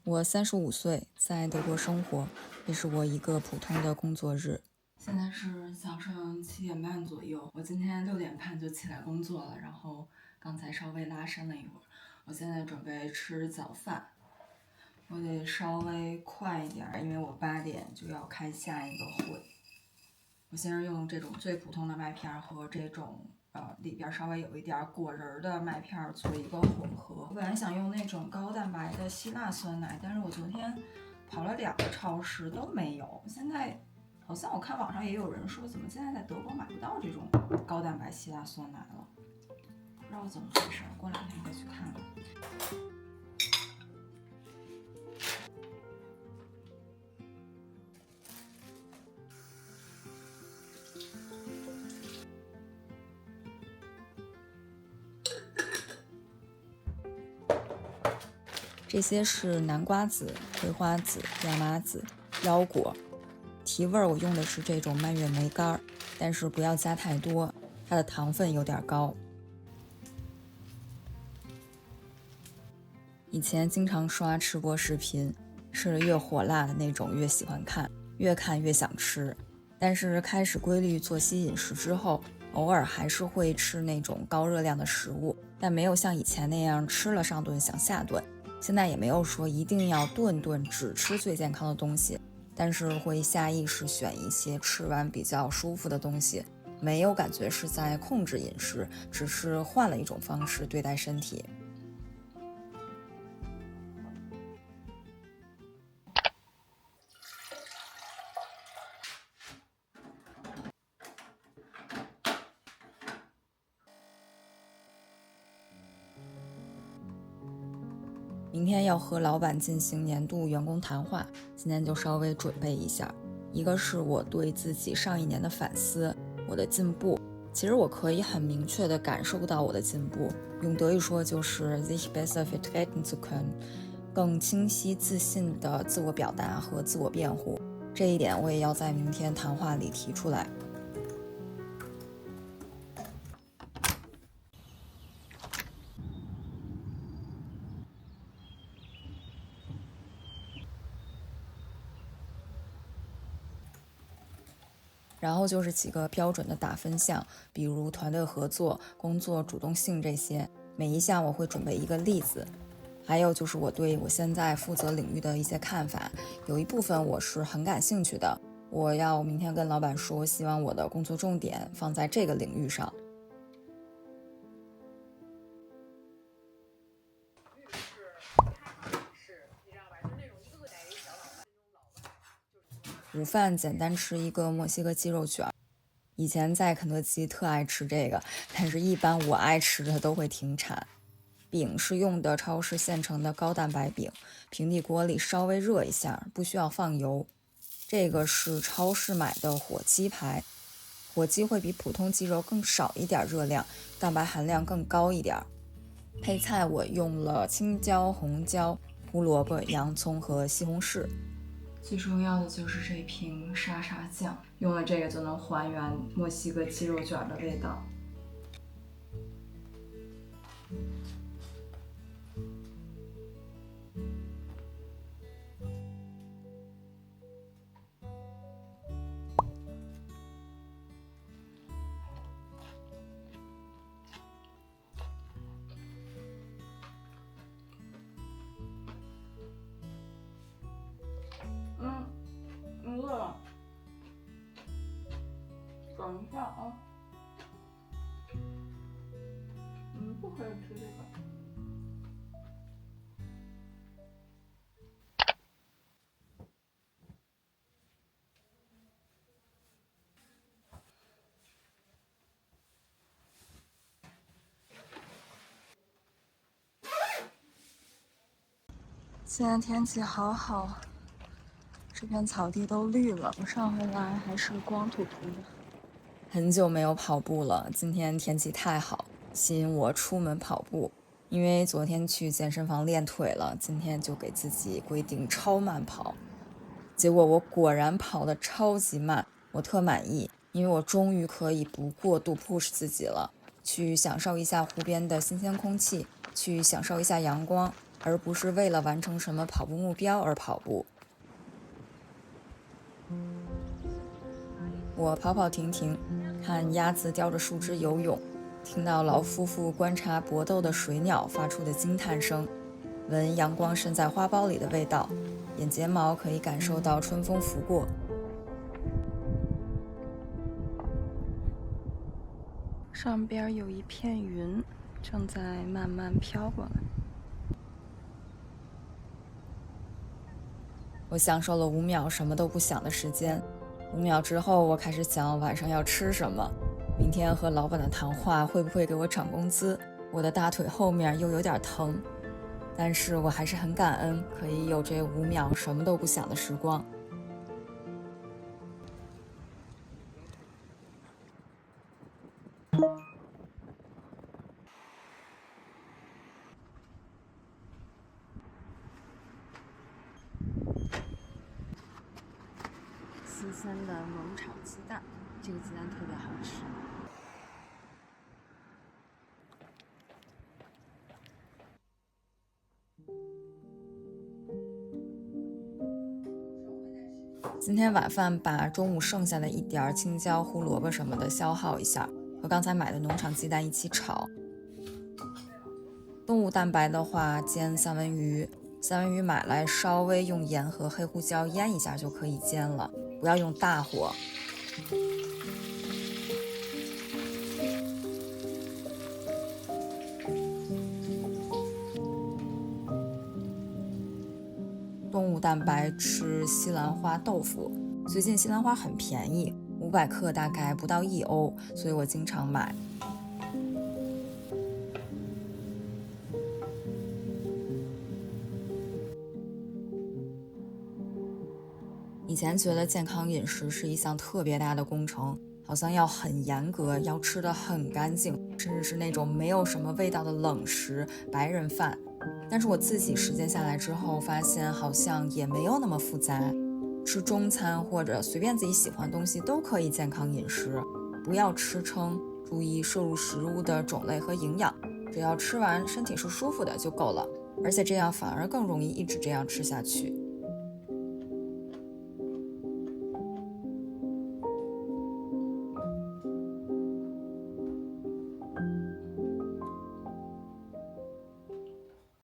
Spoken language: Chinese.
我35岁，在德国生活，这是我一个普通的工作日。现在是早上7点半左右，我今天6点半就起来工作了，然后刚才稍微拉伸了一会儿。我现在准备吃早饭，我得稍微快一点，因为我8点就要开下一个会。我先是用这种最普通的麦片和这种里边稍微有一点果仁的麦片做一个混合。我本来想用那种高蛋白的希腊酸奶，但是我昨天跑了2个超市都没有。现在好像我看网上也有人说，怎么现在在德国买不到这种高蛋白希腊酸奶了？不知道怎么回事，过2天再去看看。这些是南瓜子、葵花籽、亚麻籽、腰果。提味我用的是这种蔓越莓干，但是不要加太多，它的糖分有点高。以前经常刷吃播视频，吃的越火辣的那种越喜欢看，越看越想吃。但是开始规律作息饮食之后，偶尔还是会吃那种高热量的食物，但没有像以前那样吃了上顿想下顿。现在也没有说一定要顿顿只吃最健康的东西，但是会下意识选一些吃完比较舒服的东西，没有感觉是在控制饮食，只是换了一种方式对待身体。明天要和老板进行年度员工谈话，今天就稍微准备一下。一个是我对自己上1年的反思，我的进步。其实我可以很明确地感受到我的进步，用德语说就是 sich besser vertreten zu können， 更清晰自信的自我表达和自我辩护。这一点我也要在明天谈话里提出来。然后就是几个标准的打分项，比如团队合作、工作主动性这些，每一项我会准备一个例子。还有就是我对我现在负责领域的一些看法，有一部分我是很感兴趣的，我要明天跟老板说，希望我的工作重点放在这个领域上。午饭简单吃一个墨西哥鸡肉卷，以前在肯德基特爱吃这个，但是一般我爱吃的都会停产。饼是用的超市现成的高蛋白饼，平底锅里稍微热一下，不需要放油。这个是超市买的火鸡排，火鸡会比普通鸡肉更少一点热量，蛋白含量更高一点。配菜我用了青椒、红椒、胡萝卜、洋葱和西红柿。最重要的就是这瓶沙沙酱，用了这个就能还原墨西哥鸡肉卷的味道。饿了，等一下啊。不可以吃这个。现在天气好好，这片草地都绿了，我上回来还是光秃秃的。很久没有跑步了，今天天气太好，吸引我出门跑步。因为昨天去健身房练腿了，今天就给自己规定超慢跑。结果我果然跑得超级慢，我特满意，因为我终于可以不过度 push 自己了，去享受一下湖边的新鲜空气，去享受一下阳光。而不是为了完成什么跑步目标而跑步。我跑跑停停，看鸭子叼着树枝游泳，听到老夫妇观察搏斗的水鸟发出的惊叹声，闻阳光渗在花苞里的味道，眼睫毛可以感受到春风拂过。上边有一片云，正在慢慢飘过来。我享受了5秒什么都不想的时间。5秒之后，我开始想晚上要吃什么，明天和老板的谈话会不会给我涨工资，我的大腿后面又有点疼。但是我还是很感恩，可以有这5秒什么都不想的时光。新鲜的农场鸡蛋，这个鸡蛋特别好吃。今天晚饭把中午剩下的一点青椒、胡萝卜什么的消耗一下，和刚才买的农场鸡蛋一起炒。动物蛋白的话，煎三文鱼。三文鱼买来稍微用盐和黑胡椒腌一下就可以煎了，不要用大火。动物蛋白吃西兰花豆腐，最近西兰花很便宜，500克大概不到1欧，所以我经常买。以前觉得健康饮食是一项特别大的工程，好像要很严格，要吃得很干净，甚至是那种没有什么味道的冷食、白人饭。但是我自己实践下来之后，发现好像也没有那么复杂。吃中餐或者随便自己喜欢的东西都可以健康饮食，不要吃撑，注意摄入食物的种类和营养，只要吃完身体是舒服的就够了，而且这样反而更容易一直这样吃下去。